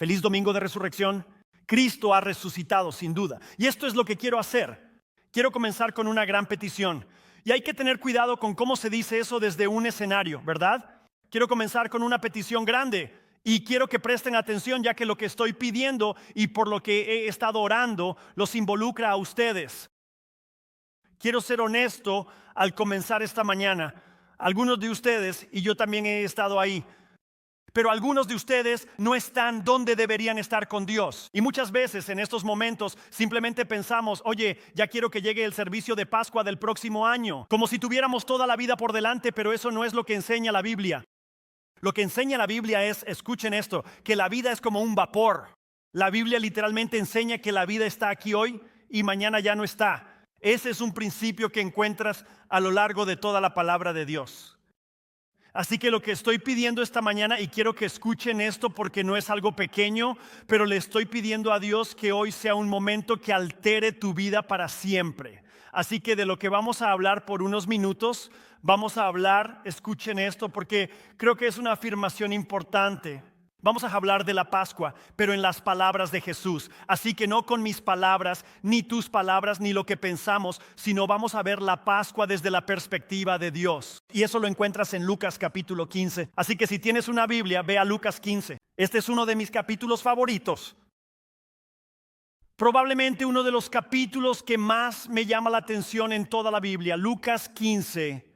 Feliz domingo de resurrección. Cristo ha resucitado sin duda. Y esto es lo que quiero hacer. Quiero comenzar con una gran petición. Y hay que tener cuidado con cómo se dice eso desde un escenario, ¿verdad? Quiero comenzar con una petición grande. Y quiero que presten atención, ya que lo que estoy pidiendo y por lo que he estado orando los involucra a ustedes. Quiero ser honesto al comenzar esta mañana. Algunos de ustedes, y yo también he estado ahí, pero algunos de ustedes no están donde deberían estar con Dios. Y muchas veces en estos momentos simplemente pensamos, oye, ya quiero que llegue el servicio de Pascua del próximo año. Como si tuviéramos toda la vida por delante, pero eso no es lo que enseña la Biblia. Lo que enseña la Biblia es, escuchen esto, que la vida es como un vapor. La Biblia literalmente enseña que la vida está aquí hoy y mañana ya no está. Ese es un principio que encuentras a lo largo de toda la palabra de Dios. Así que lo que estoy pidiendo esta mañana, y quiero que escuchen esto porque no es algo pequeño, pero le estoy pidiendo a Dios que hoy sea un momento que altere tu vida para siempre. Así que de lo que vamos a hablar por unos minutos, vamos a hablar, escuchen esto porque creo que es una afirmación importante. Vamos a hablar de la Pascua, pero en las palabras de Jesús. Así que no con mis palabras, ni tus palabras, ni lo que pensamos, sino vamos a ver la Pascua desde la perspectiva de Dios. Y eso lo encuentras en Lucas capítulo 15. Así que si tienes una Biblia, ve a Lucas 15. Este es uno de mis capítulos favoritos. Probablemente uno de los capítulos que más me llama la atención en toda la Biblia, Lucas 15.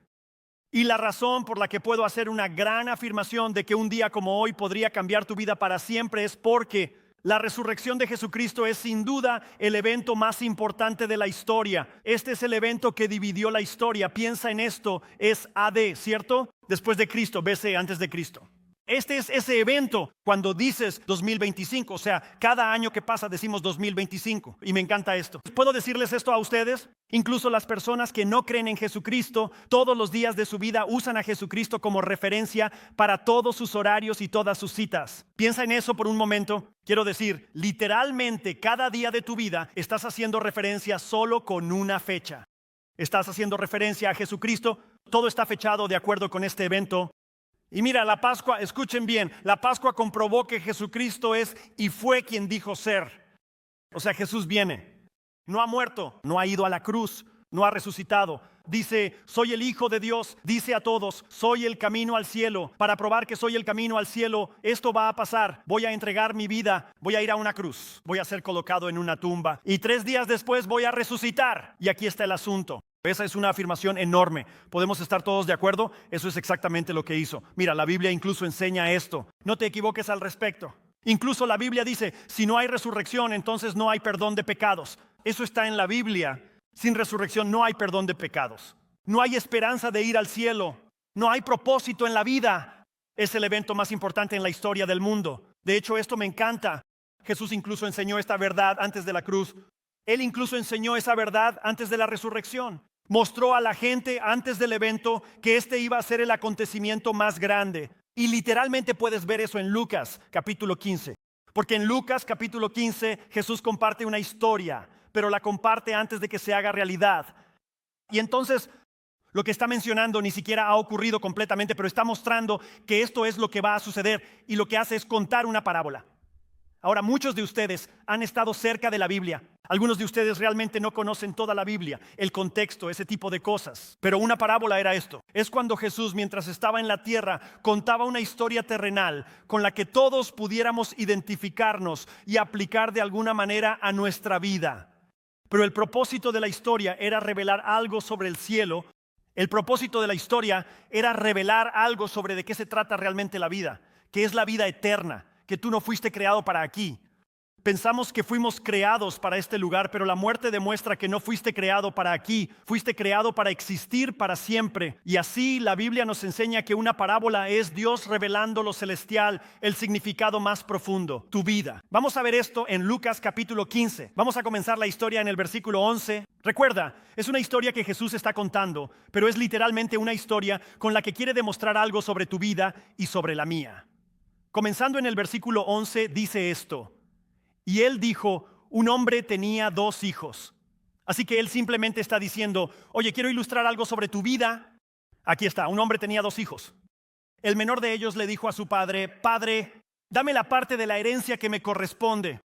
Y la razón por la que puedo hacer una gran afirmación de que un día como hoy podría cambiar tu vida para siempre es porque la resurrección de Jesucristo es sin duda el evento más importante de la historia. Este es el evento que dividió la historia. Piensa en esto, es AD, ¿cierto? Después de Cristo, BC, antes de Cristo. Este es ese evento cuando dices 2025, o sea, cada año que pasa decimos 2025 y me encanta esto. ¿Puedo decirles esto a ustedes? Incluso las personas que no creen en Jesucristo, todos los días de su vida usan a Jesucristo como referencia para todos sus horarios y todas sus citas. Piensa en eso por un momento. Quiero decir, literalmente cada día de tu vida estás haciendo referencia solo con una fecha. Estás haciendo referencia a Jesucristo, todo está fechado de acuerdo con este evento. Y mira, la Pascua, escuchen bien, la Pascua comprobó que Jesucristo es y fue quien dijo ser. O sea, Jesús viene, no ha muerto, no ha ido a la cruz, no ha resucitado. Dice, soy el Hijo de Dios, dice a todos, soy el camino al cielo. Para probar que soy el camino al cielo, esto va a pasar. Voy a entregar mi vida, voy a ir a una cruz, voy a ser colocado en una tumba. Y 3 días después voy a resucitar. Y aquí está el asunto. Esa es una afirmación enorme. ¿Podemos estar todos de acuerdo? Eso es exactamente lo que hizo. Mira, la Biblia incluso enseña esto. No te equivoques al respecto. Incluso la Biblia dice, si no hay resurrección, entonces no hay perdón de pecados. Eso está en la Biblia. Sin resurrección no hay perdón de pecados. No hay esperanza de ir al cielo. No hay propósito en la vida. Es el evento más importante en la historia del mundo. De hecho, esto me encanta. Jesús incluso enseñó esta verdad antes de la cruz. Él incluso enseñó esa verdad antes de la resurrección. Mostró a la gente antes del evento que este iba a ser el acontecimiento más grande. Y literalmente puedes ver eso en Lucas capítulo 15. Porque en Lucas capítulo 15 Jesús comparte una historia, pero la comparte antes de que se haga realidad. Y entonces lo que está mencionando ni siquiera ha ocurrido completamente, pero está mostrando que esto es lo que va a suceder. Y lo que hace es contar una parábola. Ahora, muchos de ustedes han estado cerca de la Biblia. Algunos de ustedes realmente no conocen toda la Biblia, el contexto, ese tipo de cosas. Pero una parábola era esto. Es cuando Jesús, mientras estaba en la tierra, contaba una historia terrenal con la que todos pudiéramos identificarnos y aplicar de alguna manera a nuestra vida. Pero el propósito de la historia era revelar algo sobre el cielo. El propósito de la historia era revelar algo sobre de qué se trata realmente la vida, que es la vida eterna. Que tú no fuiste creado para aquí. Pensamos que fuimos creados para este lugar, pero la muerte demuestra que no fuiste creado para aquí. Fuiste creado para existir para siempre. Y así la Biblia nos enseña que una parábola es Dios revelando lo celestial, el significado más profundo, tu vida. Vamos a ver esto en Lucas capítulo 15. Vamos a comenzar la historia en el versículo 11. Recuerda, es una historia que Jesús está contando, pero es literalmente una historia con la que quiere demostrar algo sobre tu vida y sobre la mía. Comenzando en el versículo 11 dice esto. Y él dijo, un hombre tenía 2 hijos. Así que él simplemente está diciendo, oye, quiero ilustrar algo sobre tu vida. Aquí está, un hombre tenía 2 hijos. El menor de ellos le dijo a su padre, Padre, Dame la parte de la herencia que me corresponde.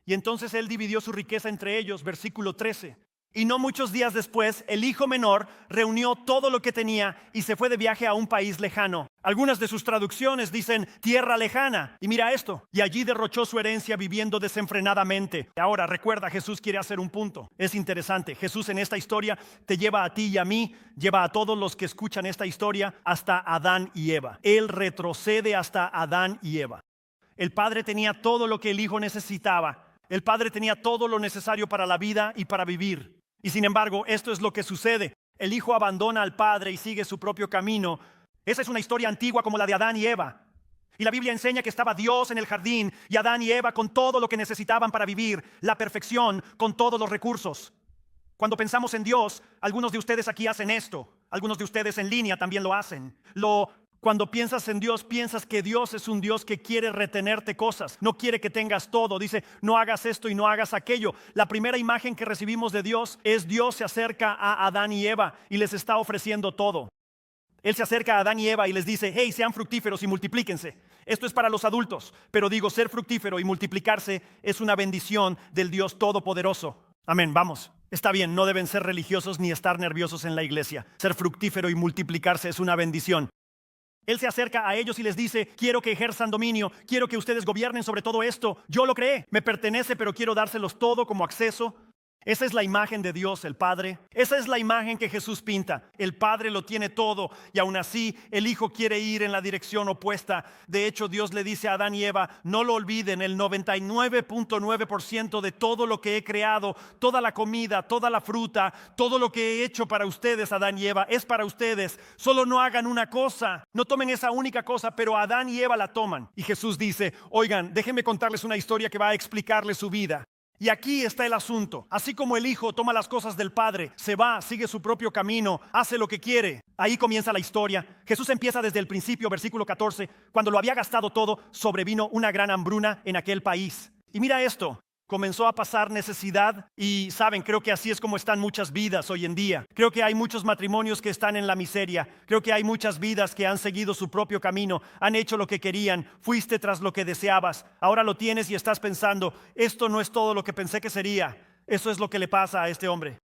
Y entonces él dividió su riqueza entre ellos, versículo 13. Y no muchos días después, el hijo menor reunió todo lo que tenía y se fue de viaje a un país lejano. Algunas de sus traducciones dicen tierra lejana. Y mira esto, y allí derrochó su herencia viviendo desenfrenadamente. Ahora, recuerda, Jesús quiere hacer un punto. Es interesante, Jesús en esta historia te lleva a ti y a mí, lleva a todos los que escuchan esta historia hasta Adán y Eva. Él retrocede hasta Adán y Eva. El padre tenía todo lo que el hijo necesitaba. El padre tenía todo lo necesario para la vida y para vivir. Y sin embargo, esto es lo que sucede. El hijo abandona al padre y sigue su propio camino. Esa es una historia antigua como la de Adán y Eva. Y la Biblia enseña que estaba Dios en el jardín y Adán y Eva con todo lo que necesitaban para vivir, la perfección, con todos los recursos. Cuando pensamos en Dios, algunos de ustedes aquí hacen esto. Algunos de ustedes en línea también lo hacen. Cuando piensas en Dios, piensas que Dios es un Dios que quiere retenerte cosas. No quiere que tengas todo. Dice, no hagas esto y no hagas aquello. La primera imagen que recibimos de Dios es Dios se acerca a Adán y Eva y les está ofreciendo todo. Él se acerca a Adán y Eva y les dice, hey, sean fructíferos y multiplíquense. Esto es para los adultos, pero digo, ser fructífero y multiplicarse es una bendición del Dios Todopoderoso. Amén, vamos. Está bien, no deben ser religiosos ni estar nerviosos en la iglesia. Ser fructífero y multiplicarse es una bendición. Él se acerca a ellos y les dice, quiero que ejerzan dominio, quiero que ustedes gobiernen sobre todo esto. Yo lo creé, me pertenece, pero quiero dárselos todo como acceso. Esa es la imagen de Dios, el Padre. Esa es la imagen que Jesús pinta. El Padre lo tiene todo y aún así el Hijo quiere ir en la dirección opuesta. De hecho, Dios le dice a Adán y Eva, no lo olviden, el 99.9% de todo lo que he creado, toda la comida, toda la fruta, todo lo que he hecho para ustedes, Adán y Eva, es para ustedes. Solo no hagan una cosa, no tomen esa única cosa, pero Adán y Eva la toman. Y Jesús dice, oigan, déjenme contarles una historia que va a explicarles su vida. Y aquí está el asunto. Así como el hijo toma las cosas del padre, se va, sigue su propio camino, hace lo que quiere. Ahí comienza la historia. Jesús empieza desde el principio, versículo 14. Cuando lo había gastado todo, sobrevino una gran hambruna en aquel país. Y mira esto. Comenzó a pasar necesidad y saben, creo que así es como están muchas vidas hoy en día. Creo que hay muchos matrimonios que están en la miseria. Creo que hay muchas vidas que han seguido su propio camino, han hecho lo que querían, fuiste tras lo que deseabas. Ahora lo tienes y estás pensando, esto no es todo lo que pensé que sería. Eso es lo que le pasa a este hombre.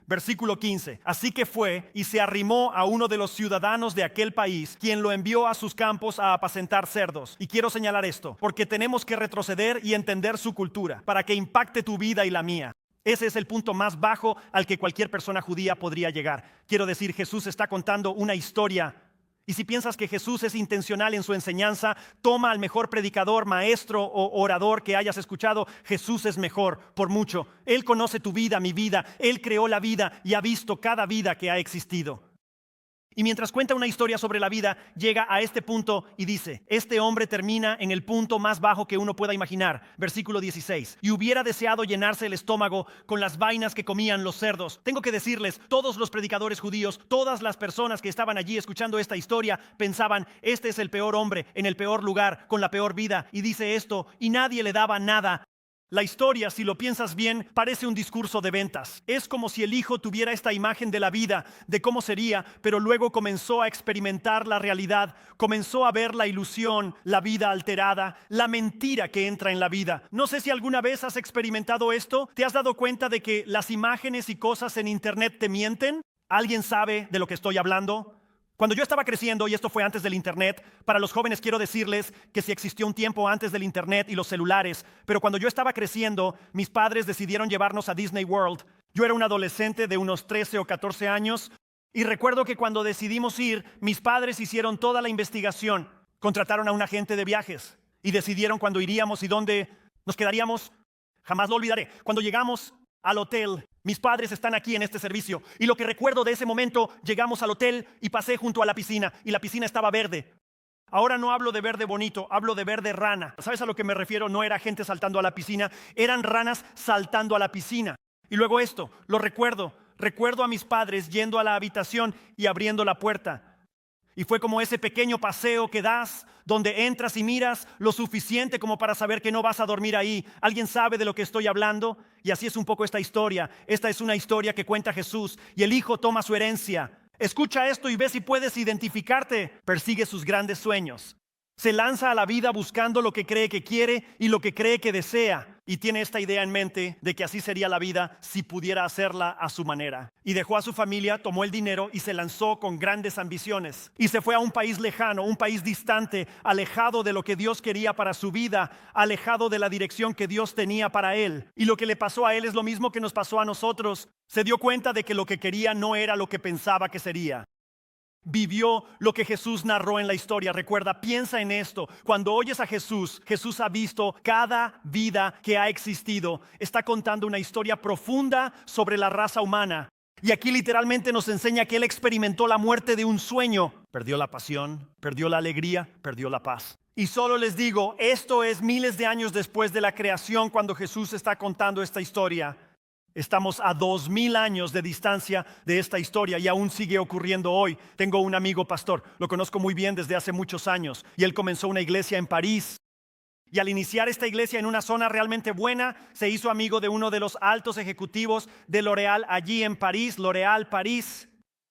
Versículo 15. Así que fue y se arrimó a uno de los ciudadanos de aquel país, quien lo envió a sus campos a apacentar cerdos. Y quiero señalar esto, porque tenemos que retroceder y entender su cultura, para que impacte tu vida y la mía. Ese es el punto más bajo al que cualquier persona judía podría llegar. Quiero decir, Jesús está contando una historia. Y si piensas que Jesús es intencional en su enseñanza, toma al mejor predicador, maestro o orador que hayas escuchado. Jesús es mejor, por mucho. Él conoce tu vida, mi vida. Él creó la vida y ha visto cada vida que ha existido. Y mientras cuenta una historia sobre la vida, llega a este punto y dice, este hombre termina en el punto más bajo que uno pueda imaginar. Versículo 16. Y hubiera deseado llenarse el estómago con las vainas que comían los cerdos. Tengo que decirles, todos los predicadores judíos, todas las personas que estaban allí escuchando esta historia, pensaban, este es el peor hombre, en el peor lugar, con la peor vida. Y dice esto, y nadie le daba nada. La historia, si lo piensas bien, parece un discurso de ventas. Es como si el hijo tuviera esta imagen de la vida, de cómo sería, pero luego comenzó a experimentar la realidad, comenzó a ver la ilusión, la vida alterada, la mentira que entra en la vida. No sé si alguna vez has experimentado esto. ¿Te has dado cuenta de que las imágenes y cosas en internet te mienten? ¿Alguien sabe de lo que estoy hablando? Cuando yo estaba creciendo, y esto fue antes del internet, para los jóvenes quiero decirles que sí existió un tiempo antes del internet y los celulares, pero cuando yo estaba creciendo, mis padres decidieron llevarnos a Disney World. Yo era un adolescente de unos 13 o 14 años y recuerdo que cuando decidimos ir, mis padres hicieron toda la investigación, contrataron a un agente de viajes y decidieron cuándo iríamos y dónde nos quedaríamos. Jamás lo olvidaré. Cuando llegamos al hotel, mis padres están aquí en este servicio. Y lo que recuerdo de ese momento, llegamos al hotel y pasé junto a la piscina. Y la piscina estaba verde. Ahora no hablo de verde bonito, hablo de verde rana. ¿Sabes a lo que me refiero? No era gente saltando a la piscina, eran ranas saltando a la piscina. Y luego esto, lo recuerdo. Recuerdo a mis padres yendo a la habitación y abriendo la puerta. Y fue como ese pequeño paseo que das, donde entras y miras lo suficiente como para saber que no vas a dormir ahí. ¿Alguien sabe de lo que estoy hablando? Y así es un poco esta historia. Esta es una historia que cuenta Jesús y el hijo toma su herencia. Escucha esto y ve si puedes identificarte. Persigue sus grandes sueños. Se lanza a la vida buscando lo que cree que quiere y lo que cree que desea. Y tiene esta idea en mente de que así sería la vida si pudiera hacerla a su manera. Y dejó a su familia, tomó el dinero y se lanzó con grandes ambiciones. Y se fue a un país lejano, un país distante, alejado de lo que Dios quería para su vida, alejado de la dirección que Dios tenía para él. Y lo que le pasó a él es lo mismo que nos pasó a nosotros. Se dio cuenta de que lo que quería no era lo que pensaba que sería. Vivió lo que Jesús narró en la historia. Recuerda, piensa en esto. Cuando oyes a Jesús, Jesús ha visto cada vida que ha existido. Está contando una historia profunda sobre la raza humana. Y aquí literalmente nos enseña que Él experimentó la muerte de un sueño. Perdió la pasión, perdió la alegría, perdió la paz. Y solo les digo, esto es miles de años después de la creación cuando Jesús está contando esta historia. Estamos a 2000 años de distancia de esta historia y aún sigue ocurriendo hoy. Tengo un amigo pastor, lo conozco muy bien desde hace muchos años y él comenzó una iglesia en París. Y al iniciar esta iglesia en una zona realmente buena, se hizo amigo de uno de los altos ejecutivos de L'Oréal allí en París, L'Oréal París.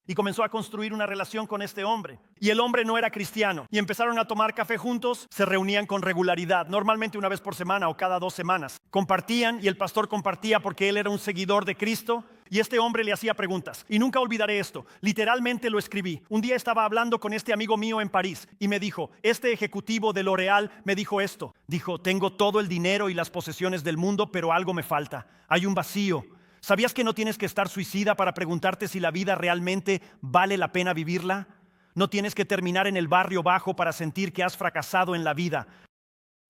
Y comenzó a construir una relación con este hombre. Y el hombre no era cristiano. Y empezaron a tomar café juntos. Se reunían con regularidad, normalmente una vez por semana o cada 2 semanas. Compartían y el pastor compartía porque él era un seguidor de Cristo. Y este hombre le hacía preguntas. Y nunca olvidaré esto. Literalmente lo escribí. Un día estaba hablando con este amigo mío en París. Y me dijo, este ejecutivo de L'Oréal me dijo esto. Dijo, tengo todo el dinero y las posesiones del mundo, pero algo me falta. Hay un vacío. ¿Sabías que no tienes que estar suicida para preguntarte si la vida realmente vale la pena vivirla? No tienes que terminar en el barrio bajo para sentir que has fracasado en la vida.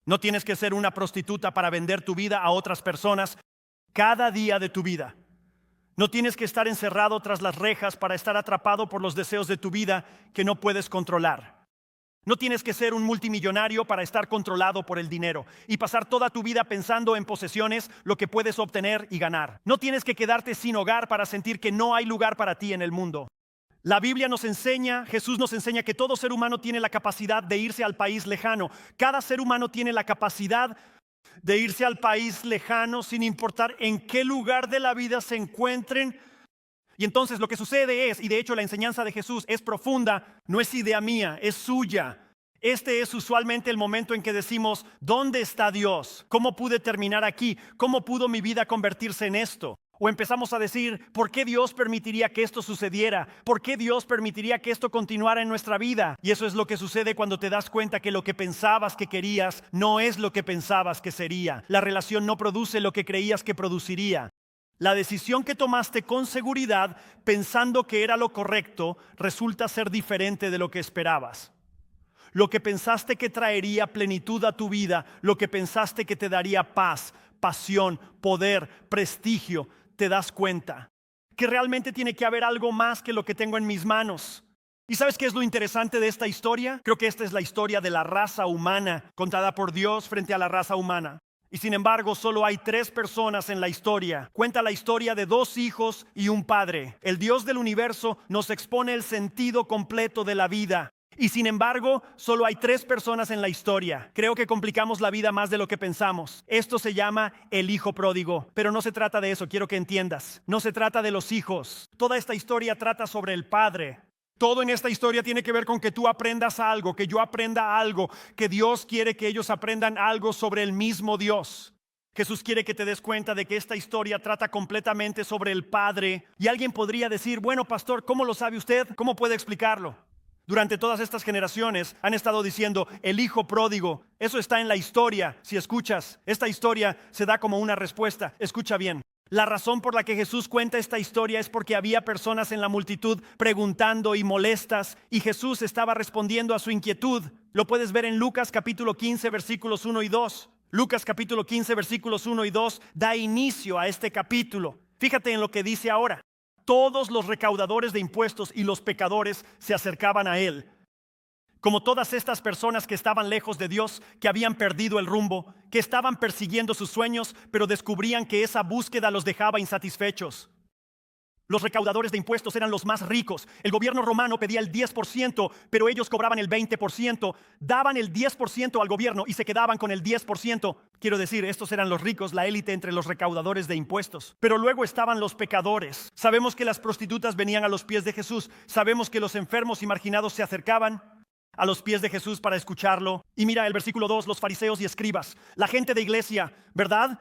No tienes que ser una prostituta para vender tu vida a otras personas cada día de tu vida. No tienes que estar encerrado tras las rejas para estar atrapado por los deseos de tu vida que no puedes controlar. No tienes que ser un multimillonario para estar controlado por el dinero y pasar toda tu vida pensando en posesiones, lo que puedes obtener y ganar. No tienes que quedarte sin hogar para sentir que no hay lugar para ti en el mundo. La Biblia nos enseña, Jesús nos enseña que todo ser humano tiene la capacidad de irse al país lejano. Cada ser humano tiene la capacidad de irse al país lejano sin importar en qué lugar de la vida se encuentren. Y entonces lo que sucede es, y de hecho la enseñanza de Jesús es profunda, no es idea mía, es suya. Este es usualmente el momento en que decimos, ¿dónde está Dios? ¿Cómo pude terminar aquí? ¿Cómo pudo mi vida convertirse en esto? O empezamos a decir, ¿por qué Dios permitiría que esto sucediera? ¿Por qué Dios permitiría que esto continuara en nuestra vida? Y eso es lo que sucede cuando te das cuenta que lo que pensabas que querías no es lo que pensabas que sería. La relación no produce lo que creías que produciría. La decisión que tomaste con seguridad, pensando que era lo correcto, resulta ser diferente de lo que esperabas. Lo que pensaste que traería plenitud a tu vida, lo que pensaste que te daría paz, pasión, poder, prestigio, te das cuenta que realmente tiene que haber algo más que lo que tengo en mis manos. ¿Y sabes qué es lo interesante de esta historia? Creo que esta es la historia de la raza humana, contada por Dios frente a la raza humana. Y sin embargo, solo hay 3 personas en la historia. Cuenta la historia de 2 hijos y un padre. El Dios del universo nos expone el sentido completo de la vida. Y sin embargo, solo hay 3 personas en la historia. Creo que complicamos la vida más de lo que pensamos. Esto se llama el hijo pródigo. Pero no se trata de eso, quiero que entiendas. No se trata de los hijos. Toda esta historia trata sobre el padre. Todo en esta historia tiene que ver con que tú aprendas algo, que yo aprenda algo, que Dios quiere que ellos aprendan algo sobre el mismo Dios. Jesús quiere que te des cuenta de que esta historia trata completamente sobre el Padre. Y alguien podría decir, bueno, pastor, ¿cómo lo sabe usted? ¿Cómo puede explicarlo? Durante todas estas generaciones han estado diciendo el hijo pródigo. Eso está en la historia. Si escuchas, esta historia se da como una respuesta. Escucha bien. La razón por la que Jesús cuenta esta historia es porque había personas en la multitud preguntando y molestas y Jesús estaba respondiendo a su inquietud. Lo puedes ver en Lucas capítulo 15 versículos 1 y 2. Lucas capítulo 15 versículos 1 y 2 da inicio a este capítulo. Fíjate en lo que dice ahora. Todos los recaudadores de impuestos y los pecadores se acercaban a él. Como todas estas personas que estaban lejos de Dios, que habían perdido el rumbo, que estaban persiguiendo sus sueños, pero descubrían que esa búsqueda los dejaba insatisfechos. Los recaudadores de impuestos eran los más ricos. El gobierno romano pedía el 10%, pero ellos cobraban el 20%. Daban el 10% al gobierno y se quedaban con el 10%. Quiero decir, estos eran los ricos, la élite entre los recaudadores de impuestos. Pero luego estaban los pecadores. Sabemos que las prostitutas venían a los pies de Jesús. Sabemos que los enfermos y marginados se acercaban. a los pies de Jesús para escucharlo. Y mira el versículo 2, los fariseos y escribas, la gente de iglesia, ¿verdad?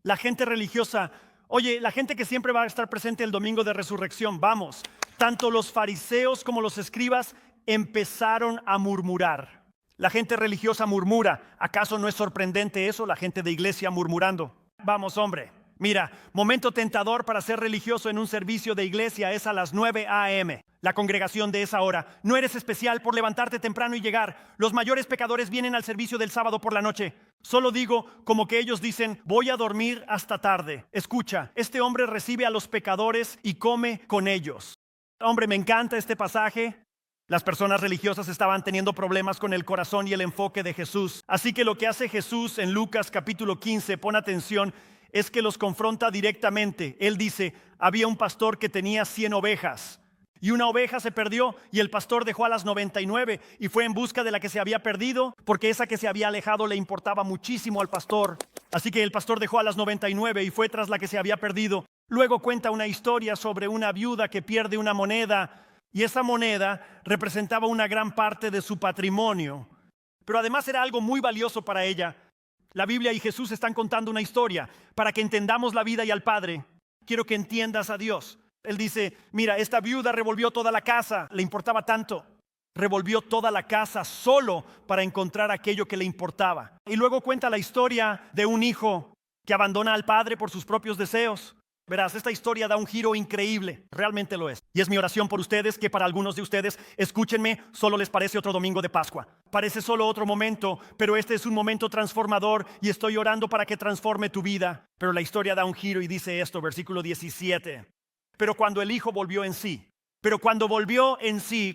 La gente religiosa. Oye, la gente que siempre va a estar presente el domingo de resurrección, vamos. Tanto los fariseos como los escribas empezaron a murmurar. La gente religiosa murmura. ¿Acaso no es sorprendente eso? La gente de iglesia murmurando. Vamos, hombre. Mira, momento tentador para ser religioso en un servicio de iglesia es a las 9 a.m. La congregación de esa hora. No eres especial por levantarte temprano y llegar. Los mayores pecadores vienen al servicio del sábado por la noche. Solo digo como que ellos dicen, voy a dormir hasta tarde. Escucha, este hombre recibe a los pecadores y come con ellos. Hombre, me encanta este pasaje. Las personas religiosas estaban teniendo problemas con el corazón y el enfoque de Jesús. Así que lo que hace Jesús en Lucas capítulo 15, pon atención, es que los confronta directamente. Él dice, había un pastor que tenía 100 ovejas y una oveja se perdió y el pastor dejó a las 99 y fue en busca de la que se había perdido porque esa que se había alejado le importaba muchísimo al pastor. Así que el pastor dejó a las 99 y fue tras la que se había perdido. Luego cuenta una historia sobre una viuda que pierde una moneda y esa moneda representaba una gran parte de su patrimonio. Pero además era algo muy valioso para ella. La Biblia y Jesús están contando una historia para que entendamos la vida y al Padre. Quiero que entiendas a Dios. Él dice, mira, esta viuda revolvió toda la casa, le importaba tanto. Revolvió toda la casa solo para encontrar aquello que le importaba. Y luego cuenta la historia de un hijo que abandona al padre por sus propios deseos. Verás, esta historia da un giro increíble, realmente lo es. Y es mi oración por ustedes que para algunos de ustedes, escúchenme, solo les parece otro domingo de Pascua. Parece solo otro momento, pero este es un momento transformador y estoy orando para que transforme tu vida. Pero la historia da un giro y dice esto, versículo 17. Pero cuando el hijo volvió en sí,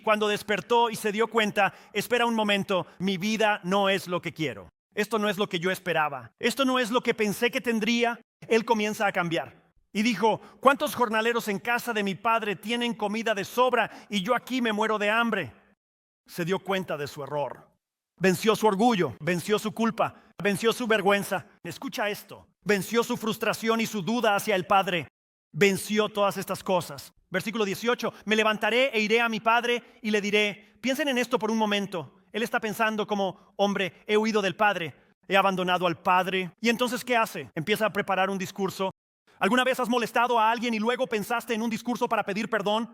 cuando despertó y se dio cuenta, espera un momento, mi vida no es lo que quiero. Esto no es lo que yo esperaba. Esto no es lo que pensé que tendría. Él comienza a cambiar. Y dijo, ¿cuántos jornaleros en casa de mi padre tienen comida de sobra y yo aquí me muero de hambre? Se dio cuenta de su error. Venció su orgullo, venció su culpa, venció su vergüenza. Escucha esto. Venció su frustración y su duda hacia el padre. Venció todas estas cosas. Versículo 18. Me levantaré e iré a mi padre y le diré. Piensen en esto por un momento. Él está pensando como, hombre, he huido del padre, he abandonado al padre. ¿Y entonces qué hace? Empieza a preparar un discurso. ¿Alguna vez has molestado a alguien y luego pensaste en un discurso para pedir perdón?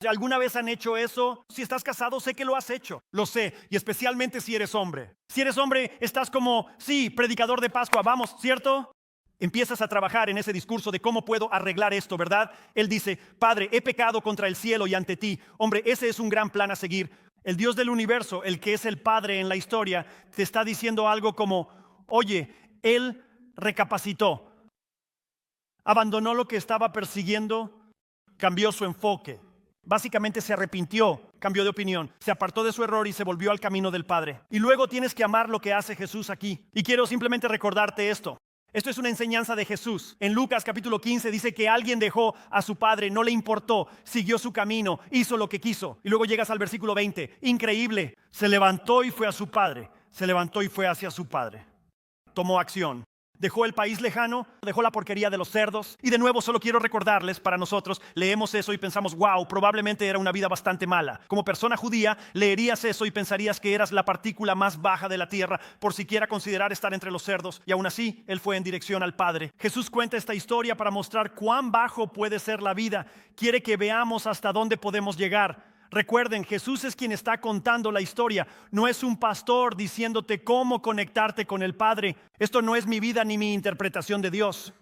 ¿Alguna vez han hecho eso? Si estás casado, sé que lo has hecho. Lo sé, y especialmente si eres hombre. Si eres hombre, estás como, sí, predicador de Pascua, vamos, ¿cierto? Empiezas a trabajar en ese discurso de cómo puedo arreglar esto, ¿verdad? Él dice, Padre, he pecado contra el cielo y ante ti. Hombre, ese es un gran plan a seguir. El Dios del universo, el que es el Padre en la historia, te está diciendo algo como, oye, Él recapacitó. Abandonó lo que estaba persiguiendo, cambió su enfoque. Básicamente se arrepintió, cambió de opinión, se apartó de su error y se volvió al camino del Padre. Y luego tienes que amar lo que hace Jesús aquí. Y quiero simplemente recordarte esto. Esto es una enseñanza de Jesús. En Lucas capítulo 15 dice que alguien dejó a su padre, no le importó, siguió su camino, hizo lo que quiso. Y luego llegas al versículo 20. Increíble. Se levantó y fue a su padre. Se levantó y fue hacia su padre. Tomó acción. Dejó el país lejano, dejó la porquería de los cerdos. Y de nuevo solo quiero recordarles, para nosotros, leemos eso y pensamos, wow, probablemente era una vida bastante mala. Como persona judía, leerías eso y pensarías que eras la partícula más baja de la tierra, por siquiera considerar estar entre los cerdos. Y aún así, él fue en dirección al Padre. Jesús cuenta esta historia para mostrar cuán bajo puede ser la vida. Quiere que veamos hasta dónde podemos llegar. Recuerden, Jesús es quien está contando la historia. No es un pastor diciéndote cómo conectarte con el Padre. Esto no es mi vida ni mi interpretación de Dios.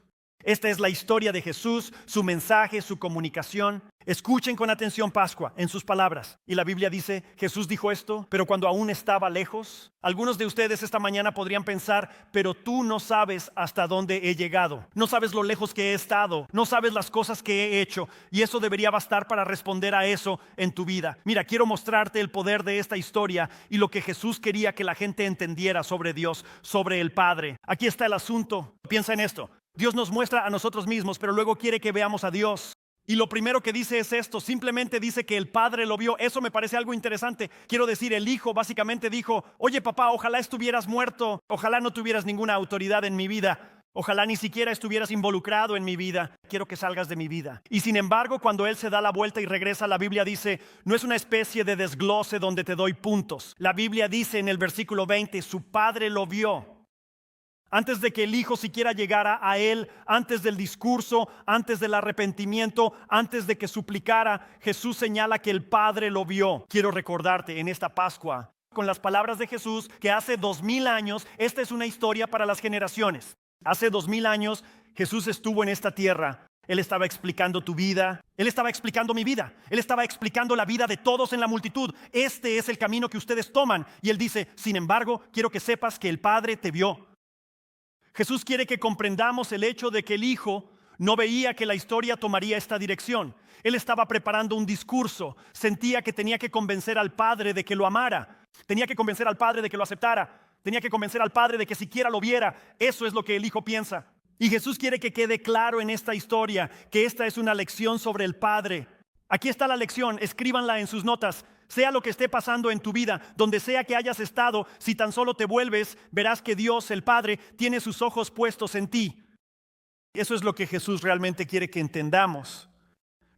Esta es la historia de Jesús, su mensaje, su comunicación. Escuchen con atención Pascua en sus palabras. Y la Biblia dice, Jesús dijo esto, pero cuando aún estaba lejos. Algunos de ustedes esta mañana podrían pensar, pero tú no sabes hasta dónde he llegado. No sabes lo lejos que he estado. No sabes las cosas que he hecho. Y eso debería bastar para responder a eso en tu vida. Mira, quiero mostrarte el poder de esta historia y lo que Jesús quería que la gente entendiera sobre Dios, sobre el Padre. Aquí está el asunto. Piensa en esto. Dios nos muestra a nosotros mismos, pero luego quiere que veamos a Dios. Y lo primero que dice es esto, simplemente dice que el Padre lo vio. Eso me parece algo interesante. Quiero decir, el Hijo básicamente dijo, oye papá, ojalá estuvieras muerto, ojalá no tuvieras ninguna autoridad en mi vida. Ojalá ni siquiera estuvieras involucrado en mi vida. Quiero que salgas de mi vida. Y sin embargo, cuando Él se da la vuelta y regresa, la Biblia dice, no es una especie de desglose donde te doy puntos. La Biblia dice en el versículo 20, su Padre lo vio. Antes de que el Hijo siquiera llegara a Él, antes del discurso, antes del arrepentimiento, antes de que suplicara, Jesús señala que el Padre lo vio. Quiero recordarte en esta Pascua, con las palabras de Jesús, que hace 2000 años, esta es una historia para las generaciones. Hace 2000 años, Jesús estuvo en esta tierra. Él estaba explicando tu vida. Él estaba explicando mi vida. Él estaba explicando la vida de todos en la multitud. Este es el camino que ustedes toman. Y Él dice, sin embargo, quiero que sepas que el Padre te vio. Jesús quiere que comprendamos el hecho de que el Hijo no veía que la historia tomaría esta dirección. Él estaba preparando un discurso. Sentía que tenía que convencer al Padre de que lo amara. Tenía que convencer al Padre de que lo aceptara. Tenía que convencer al Padre de que siquiera lo viera. Eso es lo que el Hijo piensa. Y Jesús quiere que quede claro en esta historia que esta es una lección sobre el Padre. Aquí está la lección, escríbanla en sus notas. Sea lo que esté pasando en tu vida, donde sea que hayas estado, si tan solo te vuelves, verás que Dios, el Padre, tiene sus ojos puestos en ti. Eso es lo que Jesús realmente quiere que entendamos.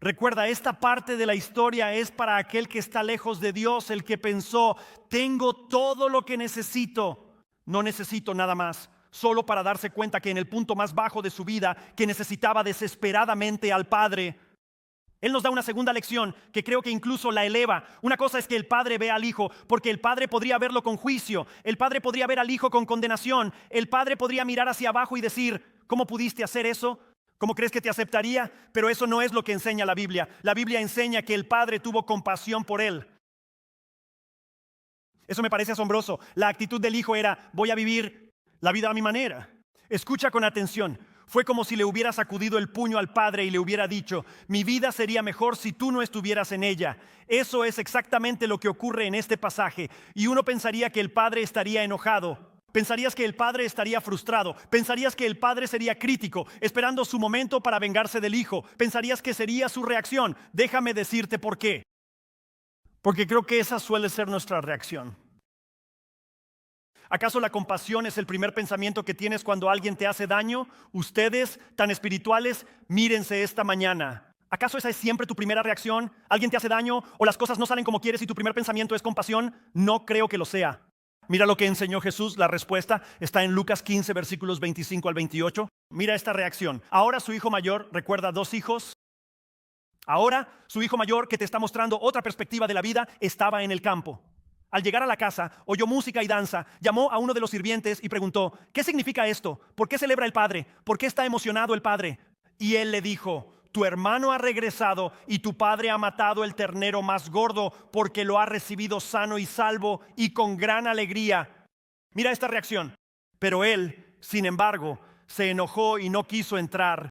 Recuerda, esta parte de la historia es para aquel que está lejos de Dios, el que pensó, tengo todo lo que necesito, no necesito nada más. Solo para darse cuenta que en el punto más bajo de su vida, que necesitaba desesperadamente al Padre. Él nos da una segunda lección que creo que incluso la eleva. Una cosa es que el Padre ve al Hijo, porque el Padre podría verlo con juicio. El Padre podría ver al Hijo con condenación. El Padre podría mirar hacia abajo y decir, ¿cómo pudiste hacer eso? ¿Cómo crees que te aceptaría? Pero eso no es lo que enseña la Biblia. La Biblia enseña que el Padre tuvo compasión por él. Eso me parece asombroso. La actitud del Hijo era, voy a vivir la vida a mi manera. Escucha con atención. Fue como si le hubiera sacudido el puño al Padre y le hubiera dicho, mi vida sería mejor si tú no estuvieras en ella. Eso es exactamente lo que ocurre en este pasaje. Y uno pensaría que el Padre estaría enojado. Pensarías que el Padre estaría frustrado. Pensarías que el Padre sería crítico, esperando su momento para vengarse del Hijo. Pensarías que sería su reacción. Déjame decirte por qué. Porque creo que esa suele ser nuestra reacción. ¿Acaso la compasión es el primer pensamiento que tienes cuando alguien te hace daño? Ustedes, tan espirituales, mírense esta mañana. ¿Acaso esa es siempre tu primera reacción? ¿Alguien te hace daño o las cosas no salen como quieres y tu primer pensamiento es compasión? No creo que lo sea. Mira lo que enseñó Jesús, la respuesta está en Lucas 15, versículos 25 al 28. Mira esta reacción. Ahora su hijo mayor, recuerda 2 hijos. Ahora su hijo mayor, que te está mostrando otra perspectiva de la vida, estaba en el campo. Al llegar a la casa, oyó música y danza, llamó a uno de los sirvientes y preguntó, ¿qué significa esto? ¿Por qué celebra el padre? ¿Por qué está emocionado el padre? Y él le dijo, tu hermano ha regresado y tu padre ha matado el ternero más gordo porque lo ha recibido sano y salvo y con gran alegría. Mira esta reacción. Pero él, sin embargo, se enojó y no quiso entrar.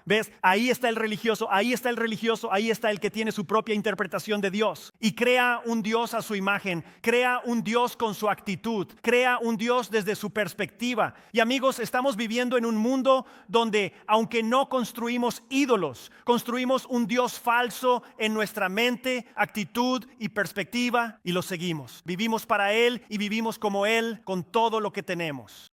¿Ves? Ahí está el religioso, ahí está el religioso, ahí está el que tiene su propia interpretación de Dios. Y crea un Dios a su imagen, crea un Dios con su actitud, crea un Dios desde su perspectiva. Y amigos, estamos viviendo en un mundo donde, aunque no construimos ídolos, construimos un Dios falso en nuestra mente, actitud y perspectiva y lo seguimos. Vivimos para Él y vivimos como Él con todo lo que tenemos.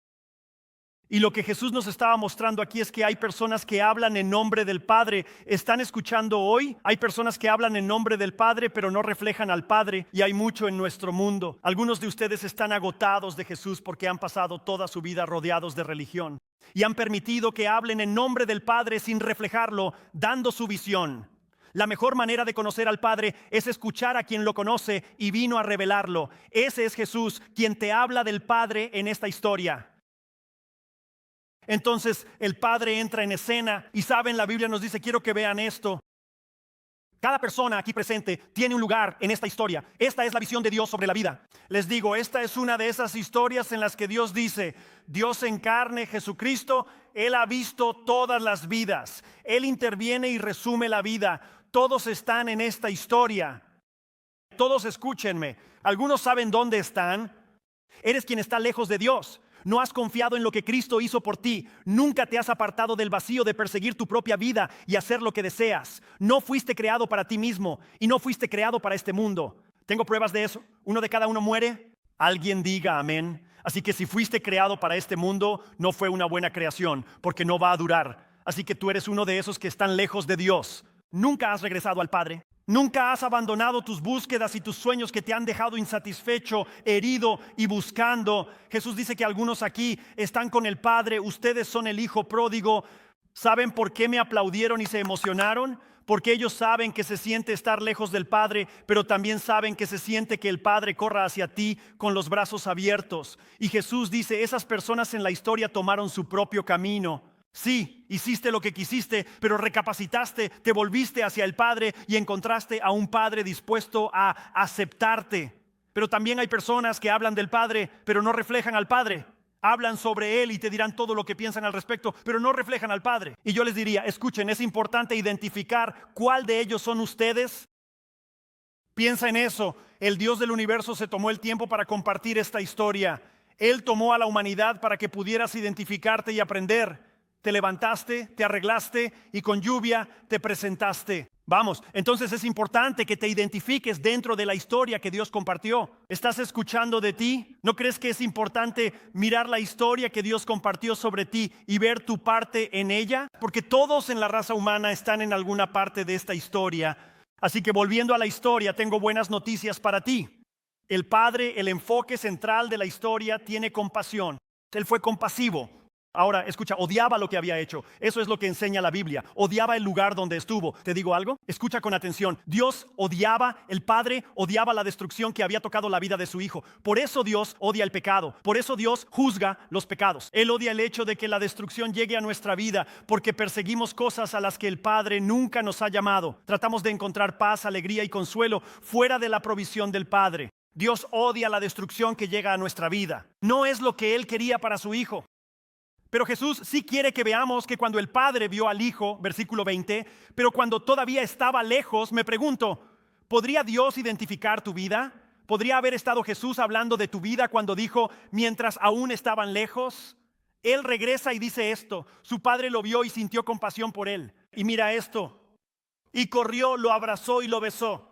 Y lo que Jesús nos estaba mostrando aquí es que hay personas que hablan en nombre del Padre. ¿Están escuchando hoy? Hay personas que hablan en nombre del Padre, pero no reflejan al Padre. Y hay mucho en nuestro mundo. Algunos de ustedes están agotados de Jesús porque han pasado toda su vida rodeados de religión. Y han permitido que hablen en nombre del Padre sin reflejarlo, dando su visión. La mejor manera de conocer al Padre es escuchar a quien lo conoce y vino a revelarlo. Ese es Jesús, quien te habla del Padre en esta historia. Entonces el Padre entra en escena y saben, la Biblia nos dice, quiero que vean esto. Cada persona aquí presente tiene un lugar en esta historia. Esta es la visión de Dios sobre la vida. Les digo, esta es una de esas historias en las que Dios dice, Dios en carne, Jesucristo, Él ha visto todas las vidas. Él interviene y resume la vida. Todos están en esta historia. Todos escúchenme. Algunos saben dónde están. Eres quien está lejos de Dios. No has confiado en lo que Cristo hizo por ti. Nunca te has apartado del vacío de perseguir tu propia vida y hacer lo que deseas. No fuiste creado para ti mismo y no fuiste creado para este mundo. Tengo pruebas de eso. Uno de cada uno muere. Alguien diga amén. Así que si fuiste creado para este mundo, no fue una buena creación, porque no va a durar. Así que tú eres uno de esos que están lejos de Dios. Nunca has regresado al Padre. Nunca has abandonado tus búsquedas y tus sueños que te han dejado insatisfecho, herido y buscando. Jesús dice que algunos aquí están con el Padre. Ustedes son el hijo pródigo. ¿Saben por qué me aplaudieron y se emocionaron? Porque ellos saben que se siente estar lejos del Padre, pero también saben que se siente que el Padre corra hacia ti con los brazos abiertos. Y Jesús dice, esas personas en la historia tomaron su propio camino. Sí, hiciste lo que quisiste, pero recapacitaste, te volviste hacia el Padre y encontraste a un Padre dispuesto a aceptarte. Pero también hay personas que hablan del Padre, pero no reflejan al Padre. Hablan sobre Él y te dirán todo lo que piensan al respecto, pero no reflejan al Padre. Y yo les diría, escuchen, es importante identificar cuál de ellos son ustedes. Piensa en eso. El Dios del universo se tomó el tiempo para compartir esta historia. Él tomó a la humanidad para que pudieras identificarte y aprender. Te levantaste, te arreglaste y con lluvia te presentaste. Vamos, entonces es importante que te identifiques dentro de la historia que Dios compartió. ¿Estás escuchando de ti? ¿No crees que es importante mirar la historia que Dios compartió sobre ti y ver tu parte en ella? Porque todos en la raza humana están en alguna parte de esta historia. Así que volviendo a la historia, tengo buenas noticias para ti. El Padre, el enfoque central de la historia, tiene compasión. Él fue compasivo. Ahora, escucha, odiaba lo que había hecho. Eso es lo que enseña la Biblia. Odiaba el lugar donde estuvo. ¿Te digo algo? Escucha con atención. Dios odiaba, el Padre odiaba la destrucción que había tocado la vida de su Hijo. Por eso Dios odia el pecado. Por eso Dios juzga los pecados. Él odia el hecho de que la destrucción llegue a nuestra vida porque perseguimos cosas a las que el Padre nunca nos ha llamado. Tratamos de encontrar paz, alegría y consuelo fuera de la provisión del Padre. Dios odia la destrucción que llega a nuestra vida. No es lo que Él quería para su Hijo. Pero Jesús sí quiere que veamos que cuando el Padre vio al Hijo, versículo 20, pero cuando todavía estaba lejos, me pregunto, ¿podría Dios identificar tu vida? ¿Podría haber estado Jesús hablando de tu vida cuando dijo, mientras aún estaban lejos? Él regresa y dice esto, su Padre lo vio y sintió compasión por él. Y mira esto, y corrió, lo abrazó y lo besó.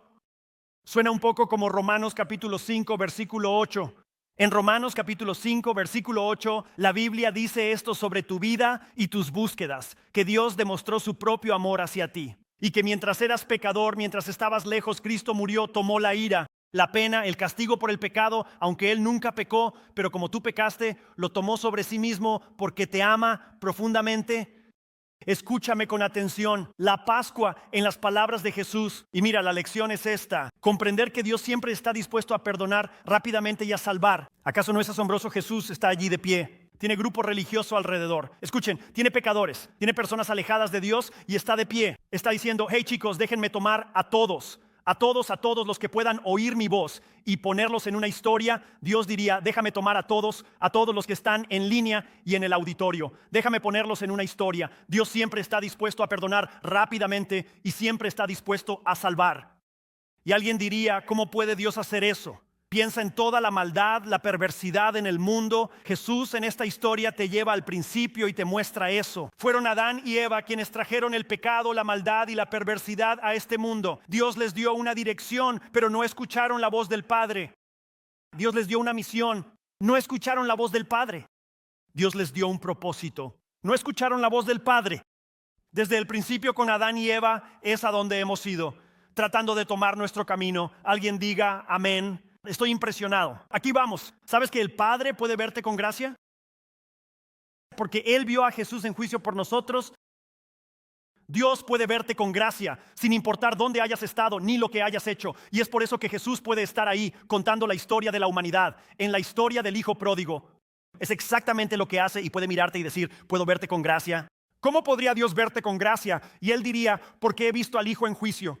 Suena un poco como Romanos capítulo 5, versículo 8. En Romanos capítulo 5, versículo 8, la Biblia dice esto sobre tu vida y tus búsquedas, que Dios demostró su propio amor hacia ti. Y que mientras eras pecador, mientras estabas lejos, Cristo murió, tomó la ira, la pena, el castigo por el pecado, aunque Él nunca pecó, pero como tú pecaste, lo tomó sobre sí mismo porque te ama profundamente. Escúchame con atención, la Pascua en las palabras de Jesús. Y mira, la lección es esta, comprender que Dios siempre está dispuesto a perdonar rápidamente y a salvar. ¿Acaso no es asombroso? Jesús está allí de pie, tiene grupo religioso alrededor. Escuchen, tiene pecadores, tiene personas alejadas de Dios y está de pie. Está diciendo, hey chicos, déjenme tomar a todos los que puedan oír mi voz y ponerlos en una historia. Dios diría, déjame tomar a todos los que están en línea y en el auditorio. Déjame ponerlos en una historia. Dios siempre está dispuesto a perdonar rápidamente y siempre está dispuesto a salvar. Y alguien diría, ¿cómo puede Dios hacer eso? Piensa en toda la maldad, la perversidad en el mundo. Jesús en esta historia te lleva al principio y te muestra eso. Fueron Adán y Eva quienes trajeron el pecado, la maldad y la perversidad a este mundo. Dios les dio una dirección, pero no escucharon la voz del Padre. Dios les dio una misión, no escucharon la voz del Padre. Dios les dio un propósito, no escucharon la voz del Padre. Desde el principio con Adán y Eva es a donde hemos ido, tratando de tomar nuestro camino. Alguien diga amén. Estoy impresionado. Aquí vamos. ¿Sabes que el Padre puede verte con gracia? Porque Él vio a Jesús en juicio por nosotros. Dios puede verte con gracia, sin importar dónde hayas estado ni lo que hayas hecho. Y es por eso que Jesús puede estar ahí contando la historia de la humanidad, en la historia del Hijo pródigo. Es exactamente lo que hace y puede mirarte y decir, ¿puedo verte con gracia? ¿Cómo podría Dios verte con gracia? Y Él diría, porque he visto al Hijo en juicio.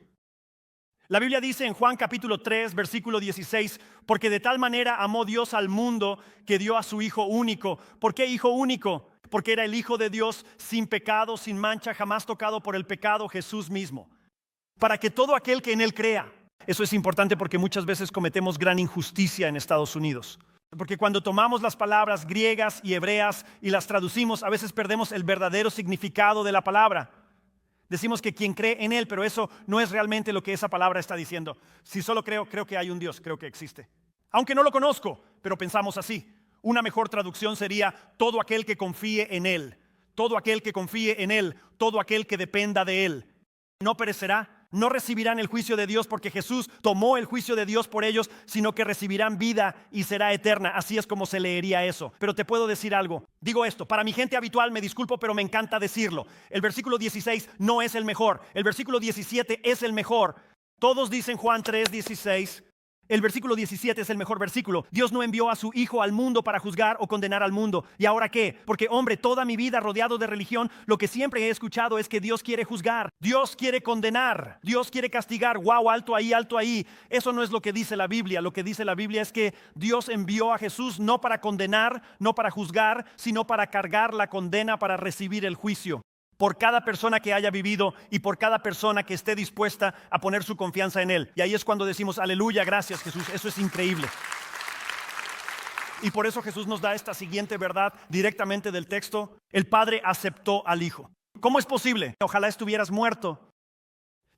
La Biblia dice en Juan capítulo 3, versículo 16, porque de tal manera amó Dios al mundo que dio a su Hijo único. ¿Por qué Hijo único? Porque era el Hijo de Dios sin pecado, sin mancha, jamás tocado por el pecado, Jesús mismo. Para que todo aquel que en Él crea. Eso es importante porque muchas veces cometemos gran injusticia en Estados Unidos. Porque cuando tomamos las palabras griegas y hebreas y las traducimos, a veces perdemos el verdadero significado de la palabra. Decimos que quien cree en Él, pero eso no es realmente lo que esa palabra está diciendo. Si solo creo que hay un Dios, creo que existe. Aunque no lo conozco, pero pensamos así. Una mejor traducción sería todo aquel que confíe en Él. Todo aquel que confíe en Él. Todo aquel que dependa de Él. No perecerá. No recibirán el juicio de Dios porque Jesús tomó el juicio de Dios por ellos, sino que recibirán vida y será eterna. Así es como se leería eso. Pero te puedo decir algo. Digo esto, para mi gente habitual me disculpo, pero me encanta decirlo. El versículo 16 no es el mejor. El versículo 17 es el mejor. Todos dicen Juan 3:16. El versículo 17 es el mejor versículo. Dios no envió a su Hijo al mundo para juzgar o condenar al mundo. ¿Y ahora qué? Porque, hombre, toda mi vida rodeado de religión, lo que siempre he escuchado es que Dios quiere juzgar. Dios quiere condenar. Dios quiere castigar. ¡Wow! Alto ahí, alto ahí. Eso no es lo que dice la Biblia. Lo que dice la Biblia es que Dios envió a Jesús no para condenar, no para juzgar, sino para cargar la condena para recibir el juicio. Por cada persona que haya vivido y por cada persona que esté dispuesta a poner su confianza en Él. Y ahí es cuando decimos, aleluya, gracias Jesús, eso es increíble. Y por eso Jesús nos da esta siguiente verdad directamente del texto. El Padre aceptó al Hijo. ¿Cómo es posible? Ojalá estuvieras muerto.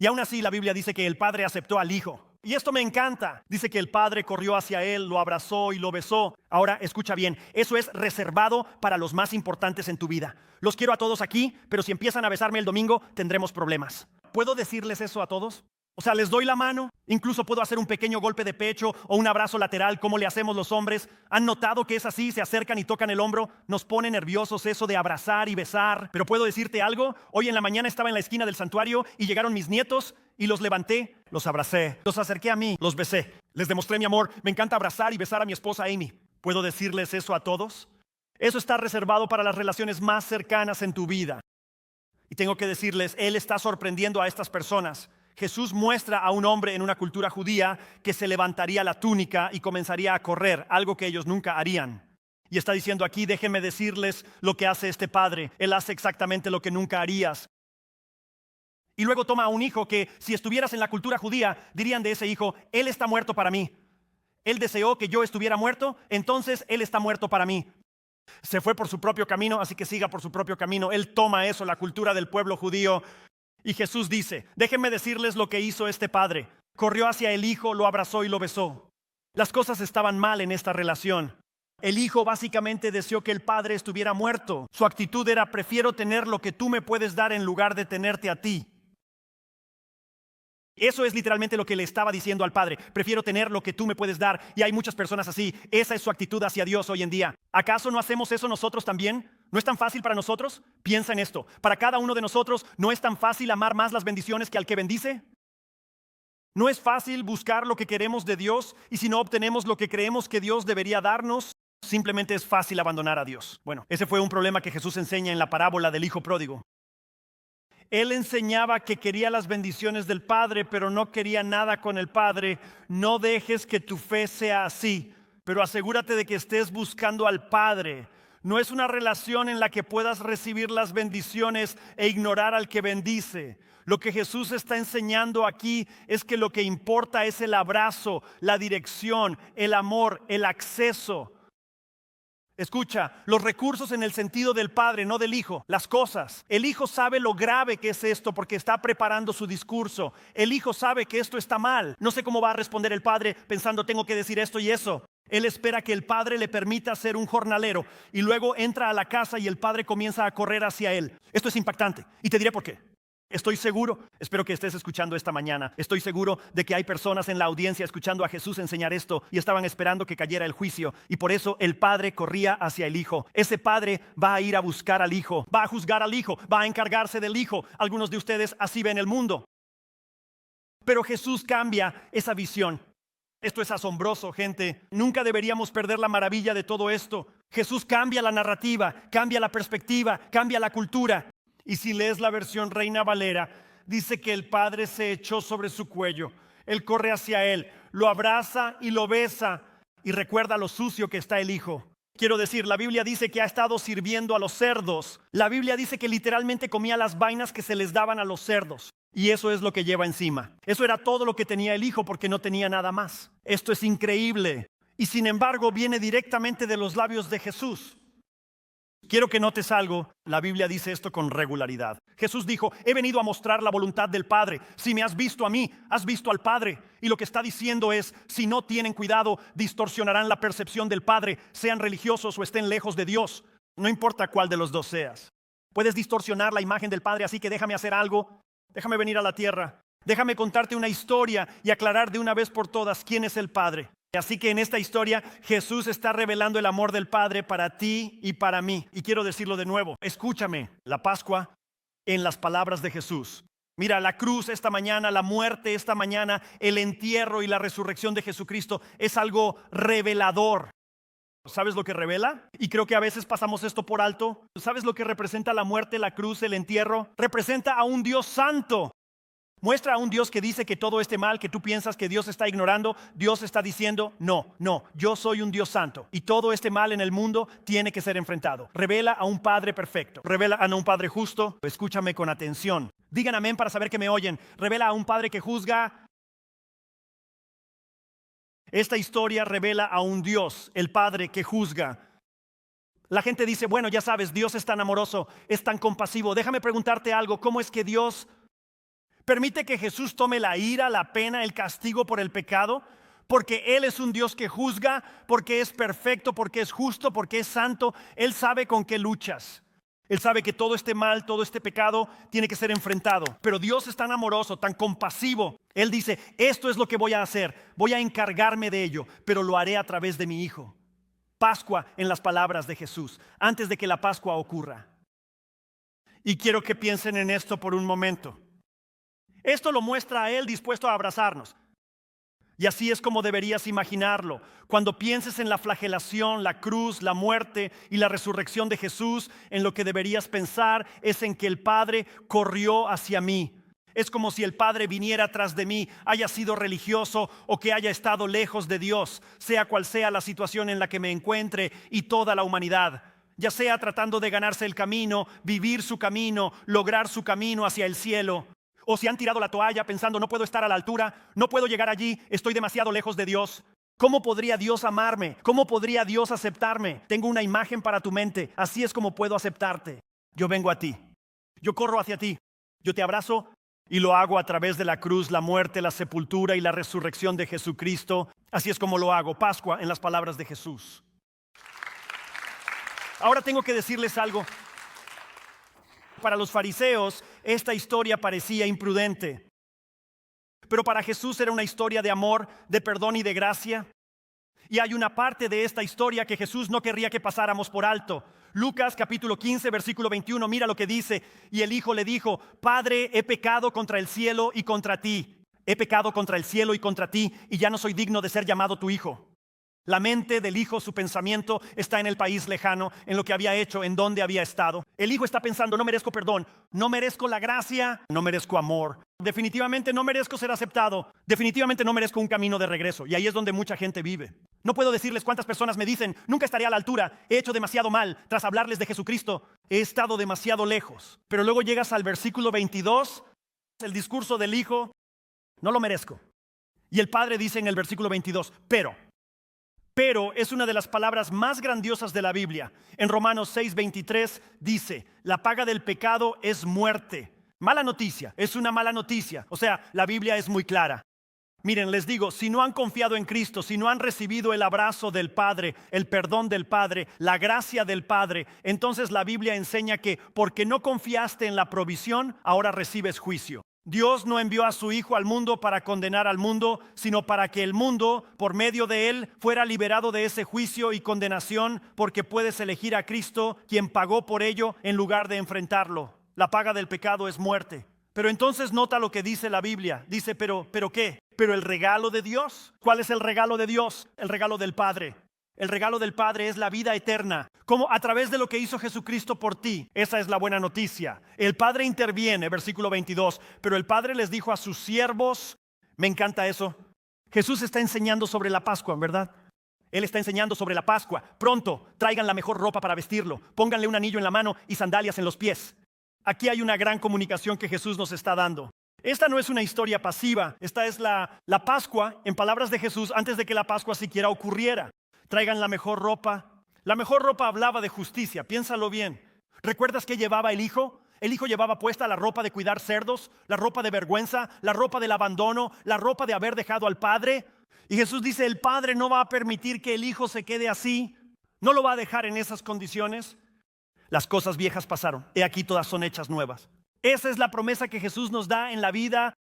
Y aún así la Biblia dice que el Padre aceptó al Hijo. Y esto me encanta. Dice que el Padre corrió hacia Él, lo abrazó y lo besó. Ahora, escucha bien, eso es reservado para los más importantes en tu vida. Los quiero a todos aquí, pero si empiezan a besarme el domingo, tendremos problemas. ¿Puedo decirles eso a todos? O sea, les doy la mano, incluso puedo hacer un pequeño golpe de pecho o un abrazo lateral, como le hacemos los hombres. ¿Han notado que es así? Se acercan y tocan el hombro. Nos pone nerviosos eso de abrazar y besar. Pero puedo decirte algo. Hoy en la mañana estaba en la esquina del santuario y llegaron mis nietos y los levanté, los abracé, los acerqué a mí, los besé. Les demostré mi amor. Me encanta abrazar y besar a mi esposa Amy. ¿Puedo decirles eso a todos? Eso está reservado para las relaciones más cercanas en tu vida. Y tengo que decirles, Él está sorprendiendo a estas personas. Jesús muestra a un hombre en una cultura judía que se levantaría la túnica y comenzaría a correr, algo que ellos nunca harían. Y está diciendo aquí, déjenme decirles lo que hace este padre. Él hace exactamente lo que nunca harías. Y luego toma a un hijo que, si estuvieras en la cultura judía, dirían de ese hijo, Él está muerto para mí. Él deseó que yo estuviera muerto, entonces Él está muerto para mí. Se fue por su propio camino, así que siga por su propio camino. Él toma eso, la cultura del pueblo judío. Y Jesús dice, déjenme decirles lo que hizo este padre. Corrió hacia el hijo, lo abrazó y lo besó. Las cosas estaban mal en esta relación. El hijo básicamente deseó que el padre estuviera muerto. Su actitud era, prefiero tener lo que tú me puedes dar en lugar de tenerte a ti. Eso es literalmente lo que le estaba diciendo al padre. Prefiero tener lo que tú me puedes dar. Y hay muchas personas así. Esa es su actitud hacia Dios hoy en día. ¿Acaso no hacemos eso nosotros también? ¿No es tan fácil para nosotros? Piensa en esto. Para cada uno de nosotros, ¿no es tan fácil amar más las bendiciones que al que bendice? ¿No es fácil buscar lo que queremos de Dios? Y si no obtenemos lo que creemos que Dios debería darnos, simplemente es fácil abandonar a Dios. Bueno, ese fue un problema que Jesús enseña en la parábola del hijo pródigo. Él enseñaba que quería las bendiciones del Padre, pero no quería nada con el Padre. No dejes que tu fe sea así, pero asegúrate de que estés buscando al Padre. No es una relación en la que puedas recibir las bendiciones e ignorar al que bendice. Lo que Jesús está enseñando aquí es que lo que importa es el abrazo, la dirección, el amor, el acceso. Escucha, los recursos en el sentido del Padre, no del Hijo, las cosas. El Hijo sabe lo grave que es esto porque está preparando su discurso. El Hijo sabe que esto está mal. No sé cómo va a responder el Padre pensando tengo que decir esto y eso. Él espera que el Padre le permita ser un jornalero y luego entra a la casa y el Padre comienza a correr hacia él. Esto es impactante y te diré por qué. Estoy seguro, espero que estés escuchando esta mañana. Estoy seguro de que hay personas en la audiencia escuchando a Jesús enseñar esto y estaban esperando que cayera el juicio. Y por eso el padre corría hacia el hijo. Ese padre va a ir a buscar al hijo, va a juzgar al hijo, va a encargarse del hijo. Algunos de ustedes así ven el mundo. Pero Jesús cambia esa visión. Esto es asombroso, gente. Nunca deberíamos perder la maravilla de todo esto. Jesús cambia la narrativa, cambia la perspectiva, cambia la cultura. Y si lees la versión Reina Valera, dice que el padre se echó sobre su cuello. Él corre hacia él, lo abraza y lo besa y recuerda lo sucio que está el hijo. Quiero decir, la Biblia dice que ha estado sirviendo a los cerdos. La Biblia dice que literalmente comía las vainas que se les daban a los cerdos. Y eso es lo que lleva encima. Eso era todo lo que tenía el hijo porque no tenía nada más. Esto es increíble. Y sin embargo viene directamente de los labios de Jesús. Quiero que notes algo. La Biblia dice esto con regularidad. Jesús dijo, he venido a mostrar la voluntad del Padre. Si me has visto a mí, has visto al Padre. Y lo que está diciendo es, si no tienen cuidado, distorsionarán la percepción del Padre, sean religiosos o estén lejos de Dios. No importa cuál de los dos seas. Puedes distorsionar la imagen del Padre, así que déjame hacer algo. Déjame venir a la tierra. Déjame contarte una historia y aclarar de una vez por todas quién es el Padre. Así que en esta historia Jesús está revelando el amor del Padre para ti y para mí. Y quiero decirlo de nuevo, escúchame, la Pascua en las palabras de Jesús. Mira, la cruz esta mañana, la muerte esta mañana, el entierro y la resurrección de Jesucristo es algo revelador. ¿Sabes lo que revela? Y creo que a veces pasamos esto por alto. ¿Sabes lo que representa la muerte, la cruz, el entierro? Representa a un Dios santo. Muestra a un Dios que dice que todo este mal que tú piensas que Dios está ignorando, Dios está diciendo, no, yo soy un Dios santo y todo este mal en el mundo tiene que ser enfrentado. Revela a un Padre perfecto, revela a un Padre justo. Escúchame con atención. Digan amén para saber que me oyen. Revela a un Padre que juzga. Esta historia revela a un Dios, el Padre que juzga. La gente dice, bueno, ya sabes, Dios es tan amoroso, es tan compasivo. Déjame preguntarte algo, ¿cómo es que Dios permite que Jesús tome la ira, la pena, el castigo por el pecado? Porque Él es un Dios que juzga, porque es perfecto, porque es justo, porque es santo. Él sabe con qué luchas. Él sabe que todo este mal, todo este pecado tiene que ser enfrentado. Pero Dios es tan amoroso, tan compasivo. Él dice, esto es lo que voy a hacer. Voy a encargarme de ello, pero lo haré a través de mi Hijo. Pascua en las palabras de Jesús, antes de que la Pascua ocurra. Y quiero que piensen en esto por un momento. Esto lo muestra a Él dispuesto a abrazarnos. Y así es como deberías imaginarlo. Cuando pienses en la flagelación, la cruz, la muerte y la resurrección de Jesús, en lo que deberías pensar es en que el Padre corrió hacia mí. Es como si el Padre viniera tras de mí, haya sido religioso o que haya estado lejos de Dios, sea cual sea la situación en la que me encuentre y toda la humanidad. Ya sea tratando de ganarse el camino, vivir su camino, lograr su camino hacia el cielo. O si han tirado la toalla pensando, no puedo estar a la altura, no puedo llegar allí, estoy demasiado lejos de Dios. ¿Cómo podría Dios amarme? ¿Cómo podría Dios aceptarme? Tengo una imagen para tu mente, así es como puedo aceptarte. Yo vengo a ti, yo corro hacia ti, yo te abrazo y lo hago a través de la cruz, la muerte, la sepultura y la resurrección de Jesucristo. Así es como lo hago, Pascua en las palabras de Jesús. Ahora tengo que decirles algo. Para los fariseos, esta historia parecía imprudente. Pero para Jesús era una historia de amor, de perdón y de gracia. Y hay una parte de esta historia que Jesús no querría que pasáramos por alto. Lucas capítulo 15, versículo 21, mira lo que dice. Y el hijo le dijo, Padre, he pecado contra el cielo y contra ti. He pecado contra el cielo y contra ti, y ya no soy digno de ser llamado tu hijo. La mente del hijo, su pensamiento está en el país lejano, en lo que había hecho, en donde había estado. El hijo está pensando, no merezco perdón, no merezco la gracia, no merezco amor. Definitivamente no merezco ser aceptado, definitivamente no merezco un camino de regreso. Y ahí es donde mucha gente vive. No puedo decirles cuántas personas me dicen, nunca estaré a la altura, he hecho demasiado mal. Tras hablarles de Jesucristo, he estado demasiado lejos. Pero luego llegas al versículo 22, el discurso del hijo, no lo merezco. Y el padre dice en el versículo 22, Pero es una de las palabras más grandiosas de la Biblia. En Romanos 6:23 dice, la paga del pecado es muerte. Mala noticia, es una mala noticia. O sea, la Biblia es muy clara. Miren, les digo, si no han confiado en Cristo, si no han recibido el abrazo del Padre, el perdón del Padre, la gracia del Padre, entonces la Biblia enseña que porque no confiaste en la provisión, ahora recibes juicio. Dios no envió a su Hijo al mundo para condenar al mundo, sino para que el mundo, por medio de Él, fuera liberado de ese juicio y condenación, porque puedes elegir a Cristo, quien pagó por ello, en lugar de enfrentarlo. La paga del pecado es muerte. Pero entonces nota lo que dice la Biblia. Dice, ¿pero qué? ¿Pero el regalo de Dios? ¿Cuál es el regalo de Dios? El regalo del Padre. El regalo del Padre es la vida eterna, como a través de lo que hizo Jesucristo por ti. Esa es la buena noticia. El Padre interviene, versículo 22, pero el Padre les dijo a sus siervos, me encanta eso. Jesús está enseñando sobre la Pascua, ¿verdad? Él está enseñando sobre la Pascua. Pronto, traigan la mejor ropa para vestirlo, pónganle un anillo en la mano y sandalias en los pies. Aquí hay una gran comunicación que Jesús nos está dando. Esta no es una historia pasiva, esta es la Pascua, en palabras de Jesús, antes de que la Pascua siquiera ocurriera. Traigan la mejor ropa, La mejor ropa hablaba de justicia, piénsalo bien. ¿Recuerdas qué llevaba el hijo? El hijo llevaba puesta la ropa de cuidar cerdos, la ropa de vergüenza, la ropa del abandono, la ropa de haber dejado al padre. Y Jesús dice, el padre no va a permitir que el hijo se quede así, no lo va a dejar en esas condiciones. Las cosas viejas pasaron, he aquí todas son hechas nuevas. Esa es la promesa que Jesús nos da en la vida.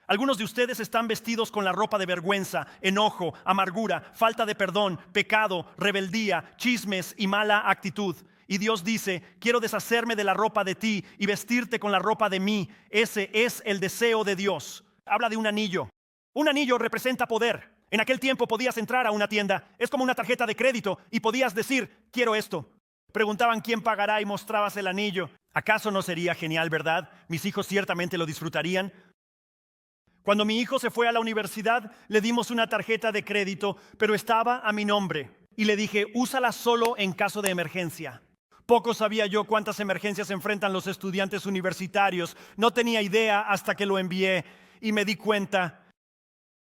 Algunos de ustedes están vestidos con la ropa de vergüenza, enojo, amargura, falta de perdón, pecado, rebeldía, chismes y mala actitud. Y Dios dice, quiero deshacerme de la ropa de ti y vestirte con la ropa de mí. Ese es el deseo de Dios. Habla de un anillo. Un anillo representa poder. En aquel tiempo podías entrar a una tienda. Es como una tarjeta de crédito y podías decir, quiero esto. Preguntaban quién pagará y mostrabas el anillo. ¿Acaso no sería genial, verdad? Mis hijos ciertamente lo disfrutarían. Cuando mi hijo se fue a la universidad, le dimos una tarjeta de crédito, pero estaba a mi nombre. Y le dije, úsala solo en caso de emergencia. Poco sabía yo cuántas emergencias enfrentan los estudiantes universitarios. No tenía idea hasta que lo envié y me di cuenta.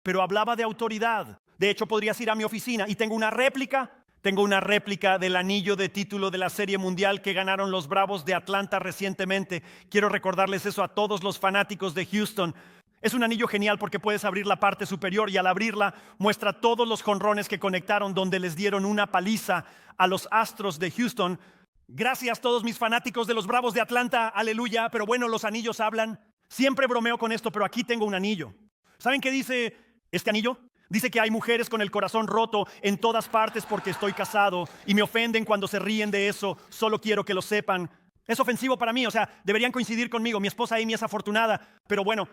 Pero hablaba de autoridad. De hecho, podrías ir a mi oficina y tengo una réplica. Tengo una réplica del anillo de título de la Serie Mundial que ganaron los Bravos de Atlanta recientemente. Quiero recordarles eso a todos los fanáticos de Houston. Es un anillo genial porque puedes abrir la parte superior y al abrirla muestra todos los jonrones que conectaron donde les dieron una paliza a los Astros de Houston. Gracias a todos mis fanáticos de los Bravos de Atlanta, aleluya. Pero bueno, los anillos hablan. Siempre bromeo con esto, pero aquí tengo un anillo. ¿Saben qué dice este anillo? Dice que hay mujeres con el corazón roto en todas partes porque estoy casado y me ofenden cuando se ríen de eso. Solo quiero que lo sepan. Es ofensivo para mí, o sea, deberían coincidir conmigo. Mi esposa Amy es afortunada, pero bueno.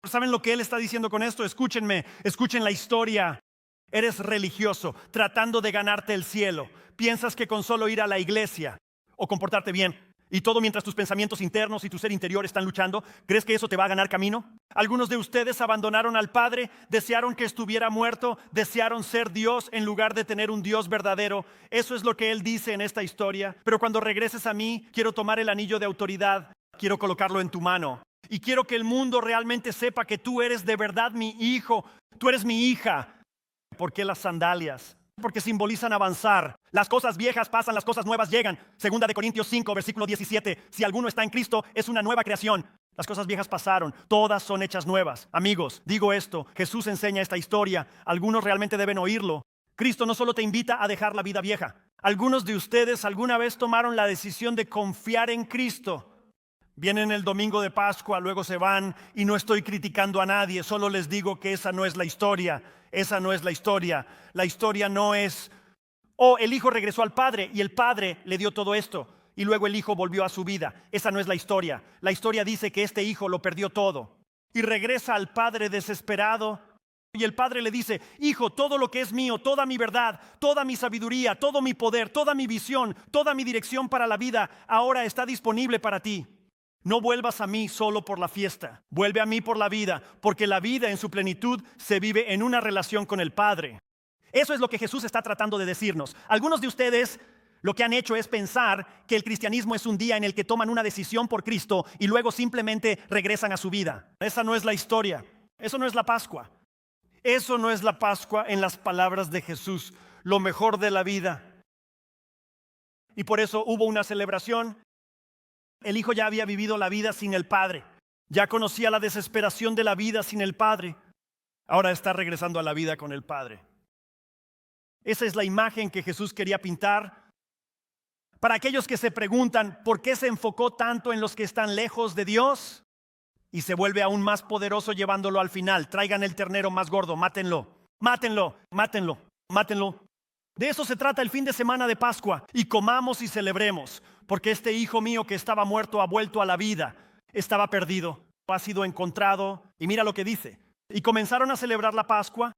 ¿Saben lo que él está diciendo con esto? Escúchenme, escuchen la historia. Eres religioso, tratando de ganarte el cielo. Piensas que con solo ir a la iglesia o comportarte bien, y todo mientras tus pensamientos internos y tu ser interior están luchando, ¿crees que eso te va a ganar camino? Algunos de ustedes abandonaron al Padre, desearon que estuviera muerto, desearon ser Dios en lugar de tener un Dios verdadero. Eso es lo que Él dice en esta historia. Pero cuando regreses a mí, quiero tomar el anillo de autoridad, quiero colocarlo en tu mano. Y quiero que el mundo realmente sepa que tú eres de verdad mi hijo, tú eres mi hija. ¿Por qué las sandalias? Porque simbolizan avanzar. Las cosas viejas pasan, las cosas nuevas llegan. Segunda de Corintios 5, versículo 17. Si alguno está en Cristo, es una nueva creación. Las cosas viejas pasaron, todas son hechas nuevas. Amigos, digo esto, Jesús enseña esta historia. Algunos realmente deben oírlo. Cristo no solo te invita a dejar la vida vieja. Algunos de ustedes alguna vez tomaron la decisión de confiar en Cristo. Vienen el domingo de Pascua, luego se van y no estoy criticando a nadie, solo les digo que esa no es la historia. Esa no es la historia. La historia no es, el hijo regresó al padre y el padre le dio todo esto y luego el hijo volvió a su vida. Esa no es la historia. La historia dice que este hijo lo perdió todo y regresa al padre desesperado y el padre le dice, hijo, todo lo que es mío, toda mi verdad, toda mi sabiduría, todo mi poder, toda mi visión, toda mi dirección para la vida ahora está disponible para ti. No vuelvas a mí solo por la fiesta, vuelve a mí por la vida, porque la vida en su plenitud se vive en una relación con el Padre. Eso es lo que Jesús está tratando de decirnos. Algunos de ustedes lo que han hecho es pensar que el cristianismo es un día en el que toman una decisión por Cristo y luego simplemente regresan a su vida. Esa no es la historia, eso no es la Pascua. Eso no es la Pascua en las palabras de Jesús, lo mejor de la vida. Y por eso hubo una celebración. El hijo ya había vivido la vida sin el padre. Ya conocía la desesperación de la vida sin el padre. Ahora está regresando a la vida con el padre. Esa es la imagen que Jesús quería pintar. Para aquellos que se preguntan por qué se enfocó tanto en los que están lejos de Dios y se vuelve aún más poderoso llevándolo al final. Traigan el ternero más gordo, mátenlo, mátenlo, mátenlo, mátenlo. De eso se trata el fin de semana de Pascua. Y comamos y celebremos, porque este hijo mío que estaba muerto ha vuelto a la vida. Estaba perdido, ha sido encontrado. Y mira lo que dice. Y comenzaron a celebrar la Pascua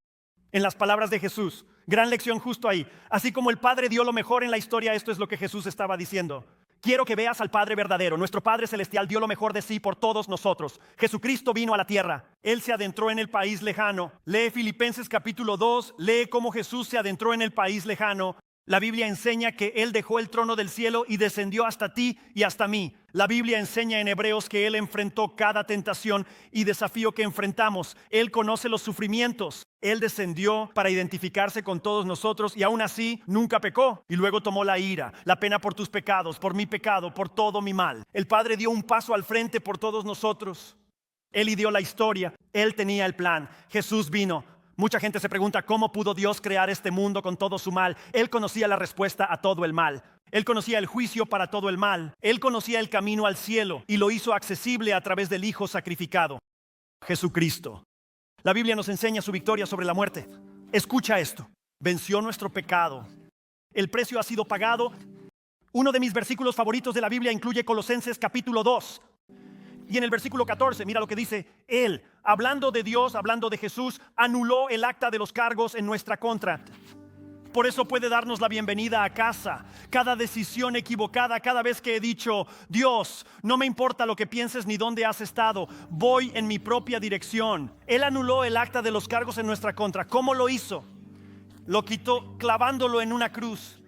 en las palabras de Jesús. Gran lección justo ahí. Así como el Padre dio lo mejor en la historia, esto es lo que Jesús estaba diciendo. Quiero que veas al Padre verdadero. Nuestro Padre Celestial dio lo mejor de sí por todos nosotros. Jesucristo vino a la tierra. Él se adentró en el país lejano. Lee Filipenses capítulo 2. Lee cómo Jesús se adentró en el país lejano. La Biblia enseña que Él dejó el trono del cielo y descendió hasta ti y hasta mí. La Biblia enseña en Hebreos que Él enfrentó cada tentación y desafío que enfrentamos. Él conoce los sufrimientos. Él descendió para identificarse con todos nosotros y aún así nunca pecó. Y luego tomó la ira, la pena por tus pecados, por mi pecado, por todo mi mal. El Padre dio un paso al frente por todos nosotros. Él ideó la historia. Él tenía el plan. Jesús vino. Mucha gente se pregunta cómo pudo Dios crear este mundo con todo su mal. Él conocía la respuesta a todo el mal. Él conocía el juicio para todo el mal. Él conocía el camino al cielo y lo hizo accesible a través del Hijo sacrificado, Jesucristo. La Biblia nos enseña su victoria sobre la muerte. Escucha esto. Venció nuestro pecado. El precio ha sido pagado. Uno de mis versículos favoritos de la Biblia incluye Colosenses capítulo 2. Y en el versículo 14, mira lo que dice. Él, hablando de Dios, hablando de Jesús, anuló el acta de los cargos en nuestra contra. Por eso puede darnos la bienvenida a casa. Cada decisión equivocada, cada vez que he dicho, Dios, no me importa lo que pienses ni dónde has estado, voy en mi propia dirección. Él anuló el acta de los cargos en nuestra contra. ¿Cómo lo hizo? Lo quitó clavándolo en una cruz.